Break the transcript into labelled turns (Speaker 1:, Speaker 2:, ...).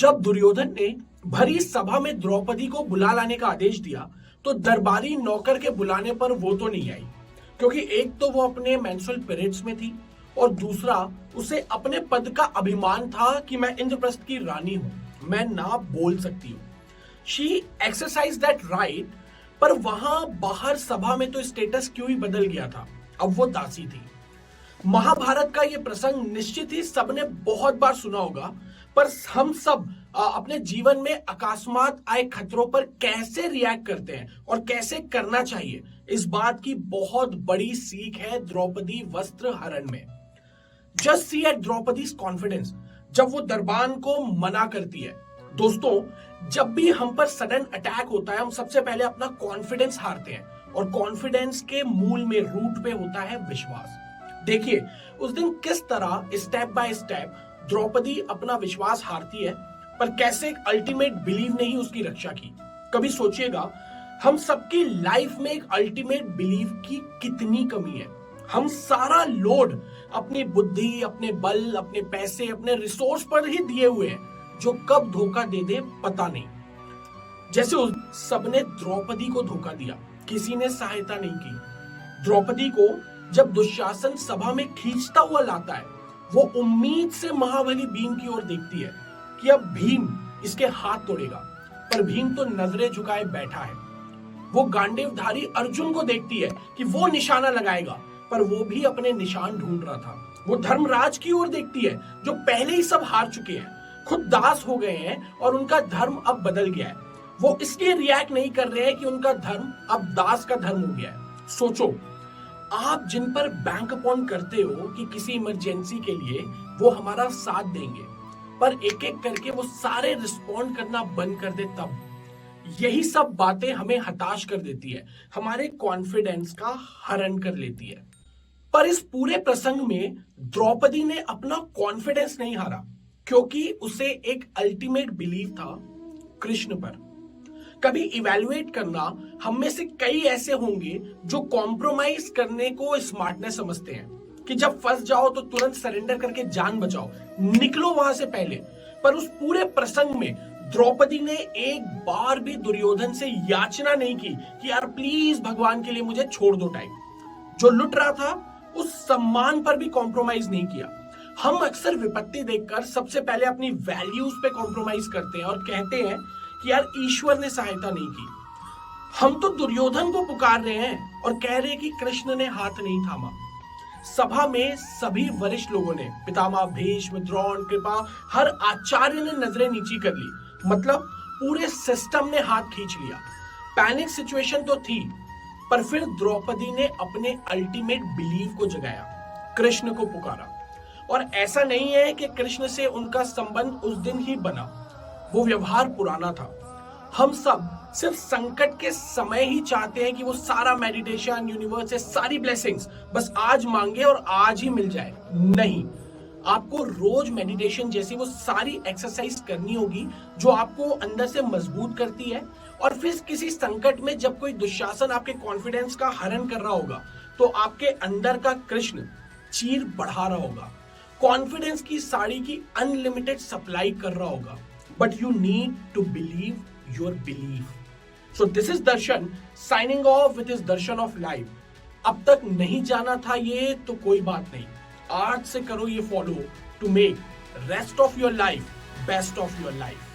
Speaker 1: जब दुर्योधन ने भरी सभा में द्रौपदी को बुला लाने का आदेश दिया तो दरबारी नौकर के बुलाने पर वो तो नहीं आई, क्योंकि एक तो वो अपने मेंस्ट्रुअल पीरियड्स में थी और दूसरा उसे अपने पद का अभिमान था कि मैं इंद्रप्रस्थ की रानी हूं, मैं ना बोल सकती हूं। शी एक्सरसाइज दैट राइट, पर वहां बाहर सभा में तो स्टेटस क्यों ही बदल गया था, अब वो दासी थी। महाभारत का ये प्रसंग निश्चित ही सबने बहुत बार सुना होगा, पर हम सब अपने जीवन में अकस्मात आए खतरों पर कैसे रिएक्ट करते हैं और कैसे करना चाहिए, इस बात की बहुत बड़ी सीख है द्रौपदी वस्त्र हरण में। Just see at Draupadi's confidence जब वो दरबान को मना करती है। दोस्तों, जब भी हम पर सडन अटैक होता है हम सबसे पहले अपना कॉन्फिडेंस हारते हैं, और कॉन्फिडेंस के मूल में रूट पे होता है विश्वास। देखिए उस दिन किस तरह स्टेप बाय स्टेप द्रौपदी अपना विश्वास हारती है, पर कैसे एक अल्टीमेट बिलीव ने ही उसकी रक्षा की। कभी सोचिएगा, हम सबकी लाइफ में एक अल्टीमेट बिलीव की कितनी कमी है। हम सारा लोड अपनी बुद्धि, अपने बल, अपने पैसे, अपने रिसोर्स पर ही दिए हुए हैं, जो कब धोखा दे दे पता नहीं। जैसे उस सबने द्रौपदी को धोखा दिया, किसी ने सहायता नहीं की। द्रौपदी को जब दुशासन सभा में खींचता हुआ लाता है, वो उम्मीद से महाबली भीम की ओर देखती है कि अब भीम इसके हाथ तोड़ेगा, पर भीम तो नजरें झुकाए बैठा है। वो गांडीवधारी अर्जुन को देखती है कि वो निशाना लगाएगा, पर वो भी अपने निशान ढूंढ रहा था। वो धर्मराज की ओर देखती है, जो पहले ही सब हार चुके हैं, खुद दास हो गए हैं और उनका धर्म अब बदल गया है। वो इसलिए रिएक्ट नहीं कर रहे हैं कि उनका धर्म अब दास का धर्म हो गया है। सोचो, आप जिन पर बैंक अपॉन करते हो कि किसी इमरजेंसी के लिए वो हमारा साथ देंगे, पर एक एक करके वो सारे रिस्पॉन्ड करना बंद कर दे, तब यही सब बातें हमें हताश कर देती है, हमारे कॉन्फिडेंस का हरण कर लेती है। पर इस पूरे प्रसंग में द्रौपदी ने अपना कॉन्फिडेंस नहीं हारा, क्योंकि उसे एक अल्टीमेट बिलीव था कृष्ण पर। कभी इवैल्यूएट करना, हम में से कई ऐसे होंगे जो कॉम्प्रोमाइज करने को स्मार्टनेस समझते हैं कि जब फंस जाओ तो तुरंत सरेंडर करके जान बचाओ, निकलो वहां से पहले। पर उस पूरे प्रसंग में द्रौपदी ने एक बार भी दुर्योधन से याचना नहीं की कि यार प्लीज भगवान के लिए मुझे छोड़ दो टाइम। जो लुट रहा था उस सम्मान पर भी कॉम्प्रोमाइज नहीं किया। हम अक्सर विपत्ति देखकर सबसे पहले अपनी वैल्यूज पे कॉम्प्रोमाइज करते हैं और कहते हैं कि यार ईश्वर ने सहायता नहीं की। हम तो दुर्योधन को पुकार रहे हैं और कह रहे हैं कि कृष्ण ने हाथ नहीं थामा। सभा में सभी वरिष्ठ लोगों ने, पितामह भीष्म, द्रोण, कृपा, हर आचार्य ने नजरें नीची कर ली, मतलब पूरे सिस्टम ने हाथ खींच लिया। पैनिक सिचुएशन तो थी, पर फिर द्रौपदी ने अपने अल्टीमेट बिलीव को जगाया, कृष्ण को पुकारा। और ऐसा नहीं है कि कृष्ण से उनका संबंध उस दिन ही बना, वो व्यवहार पुराना था। हम सब सिर्फ संकट के समय ही चाहते हैं कि वो सारा मेडिटेशन, यूनिवर्स से सारी ब्लेसिंग्स बस आज मांगे और आज ही मिल जाए। नहीं, आपको रोज मेडिटेशन जैसी वो सारी एक्सरसाइज करनी होगी जो आपको अंदर से मजबूत करती है। और फिर किसी संकट में जब कोई दुशासन आपके कॉन्फिडेंस का हरण कर रहा होगा, तो आपके अंदर का कृष्ण चीर बढ़ा रहा होगा, कॉन्फिडेंस की साड़ी की अनलिमिटेड सप्लाई कर रहा होगा। But you need to believe your belief. So this is Darshan signing off with his Darshan of life. अब तक नहीं जाना था ये तो कोई बात नहीं, आज से करो ये follow to make rest of your life best of your life.